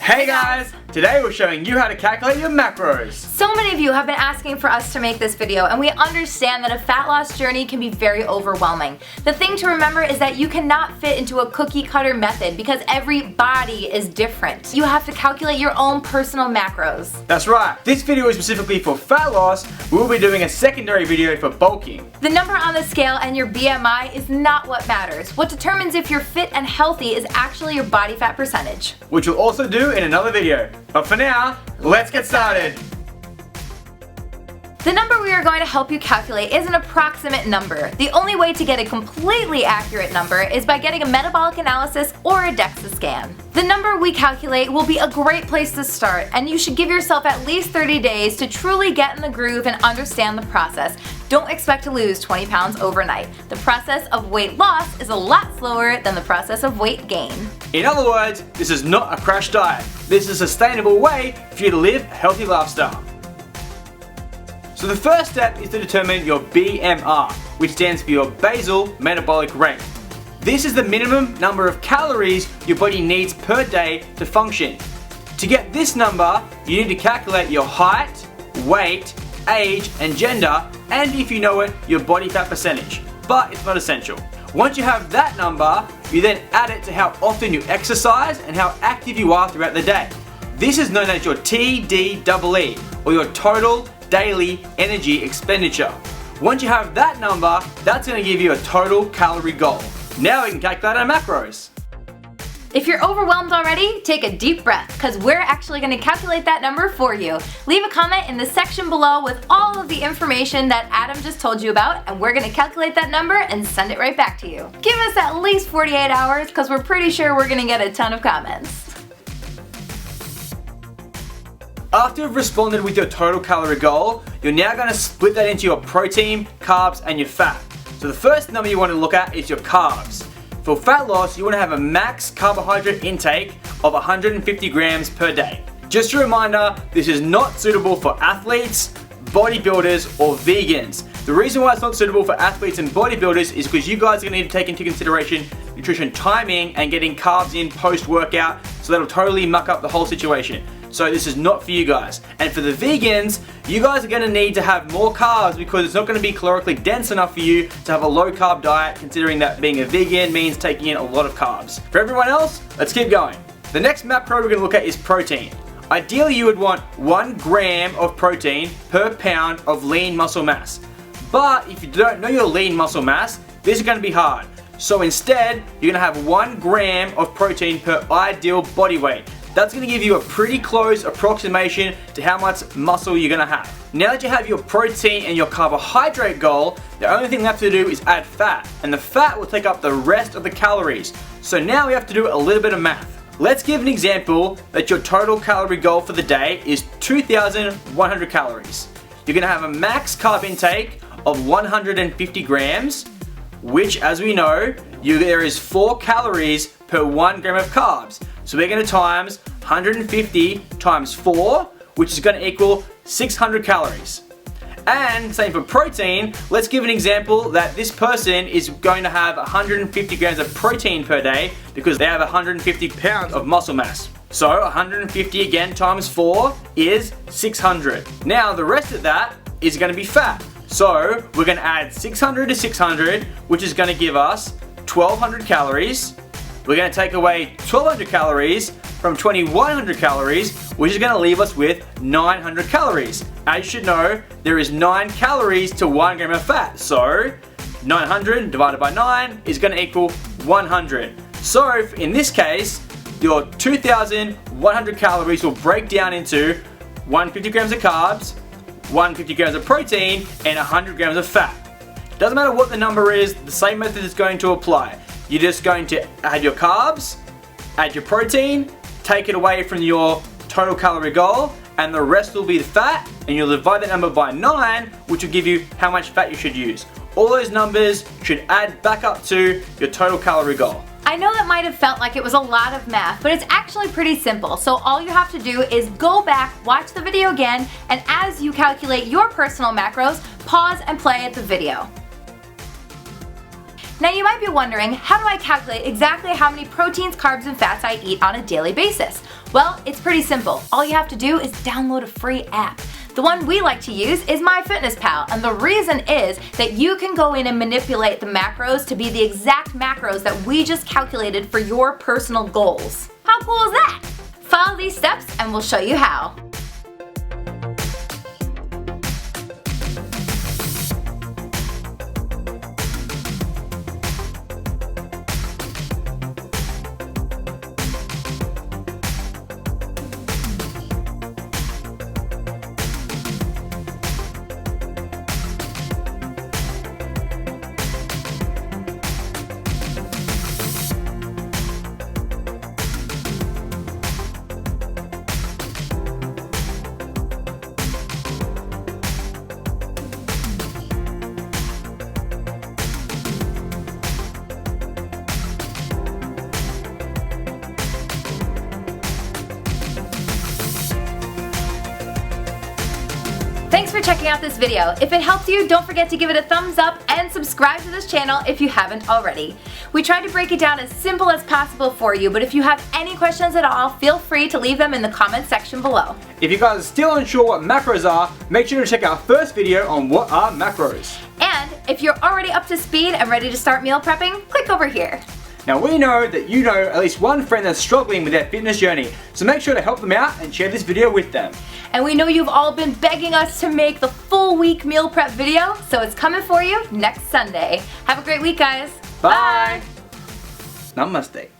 Hey guys! Today we're showing you how to calculate your macros. So many of you have been asking for us to make this video, and we understand that a fat loss journey can be very overwhelming. The thing to remember is that you cannot fit into a cookie cutter method because every body is different. You have to calculate your own personal macros. That's right. This video is specifically for fat loss. We'll be doing a secondary video for bulking. The number on the scale and your BMI is not what matters. What determines if you're fit and healthy is actually your body fat percentage, which we'll also do in another video. But for now, let's get started. The number we are going to help you calculate is an approximate number. The only way to get a completely accurate number is by getting a metabolic analysis or a DEXA scan. The number we calculate will be a great place to start, and you should give yourself at least 30 days to truly get in the groove and understand the process. Don't expect to lose 20 pounds overnight. The process of weight loss is a lot slower than the process of weight gain. In other words, this is not a crash diet. This is a sustainable way for you to live a healthy lifestyle. So the first step is to determine your BMR, which stands for your basal metabolic rate. This is the minimum number of calories your body needs per day to function. To get this number, you need to calculate your height, weight, age, and gender, and if you know it, your body fat percentage, but it's not essential. Once you have that number, you then add it to how often you exercise and how active you are throughout the day. This is known as your TDEE, or your total daily energy expenditure. Once you have that number, that's going to give you a total calorie goal. Now we can calculate our macros. If you're overwhelmed already, take a deep breath, because we're actually going to calculate that number for you. Leave a comment in the section below with all of the information that Adam just told you about, and we're going to calculate that number and send it right back to you. Give us at least 48 hours, because we're pretty sure we're going to get a ton of comments. After you've responded with your total calorie goal, you're now going to split that into your protein, carbs, and your fat. So the first number you want to look at is your carbs. For fat loss, you want to have a max carbohydrate intake of 150 grams per day. Just a reminder, this is not suitable for athletes, bodybuilders, or vegans. The reason why it's not suitable for athletes and bodybuilders is because you guys are going to need to take into consideration nutrition timing and getting carbs in post-workout, so that'll totally muck up the whole situation. So this is not for you guys. And for the vegans, you guys are going to need to have more carbs because it's not going to be calorically dense enough for you to have a low carb diet, considering that being a vegan means taking in a lot of carbs. For everyone else, let's keep going. The next macro we're going to look at is protein. Ideally, you would want 1 gram of protein per pound of lean muscle mass. But if you don't know your lean muscle mass, this is going to be hard. So instead, you're going to have 1 gram of protein per ideal body weight. That's going to give you a pretty close approximation to how much muscle you're going to have. Now that you have your protein and your carbohydrate goal, the only thing left to do is add fat, and the fat will take up the rest of the calories. So now we have to do a little bit of math. Let's give an example that your total calorie goal for the day is 2,100 calories. You're going to have a max carb intake of 150 grams, which, as we know, there is 4 calories per 1 gram of carbs. So we're going to times 150 times 4, which is going to equal 600 calories. And same for protein. Let's give an example that this person is going to have 150 grams of protein per day because they have 150 pounds of muscle mass. So 150 again times 4 is 600. Now the rest of that is going to be fat. So we're going to add 600 to 600, which is going to give us 1,200 calories. We're going to take away 1,200 calories from 2,100 calories, which is going to leave us with 900 calories. As you should know, there is 9 calories to 1 gram of fat. So 900 divided by 9 is going to equal 100. So in this case, your 2,100 calories will break down into 150 grams of carbs, 150 grams of protein, and 100 grams of fat. Doesn't matter what the number is, the same method is going to apply. You're just going to add your carbs, add your protein, take it away from your total calorie goal, and the rest will be the fat, and you'll divide that number by 9, which will give you how much fat you should use. All those numbers should add back up to your total calorie goal. I know that might have felt like it was a lot of math, but it's actually pretty simple. So all you have to do is go back, watch the video again, and as you calculate your personal macros, pause and play the video. Now you might be wondering, how do I calculate exactly how many proteins, carbs, and fats I eat on a daily basis? Well, it's pretty simple. All you have to do is download a free app. The one we like to use is MyFitnessPal, and the reason is that you can go in and manipulate the macros to be the exact macros that we just calculated for your personal goals. How cool is that? Follow these steps and we'll show you how. Thanks for checking out this video. If it helped you, don't forget to give it a thumbs up and subscribe to this channel if you haven't already. We try to break it down as simple as possible for you, but if you have any questions at all, feel free to leave them in the comment section below. If you guys are still unsure what macros are, make sure to check our first video on what are macros. And if you're already up to speed and ready to start meal prepping, click over here. Now we know that you know at least one friend that's struggling with their fitness journey, so make sure to help them out and share this video with them. And we know you've all been begging us to make the full week meal prep video, so it's coming for you next Sunday. Have a great week, guys. Bye. Namaste.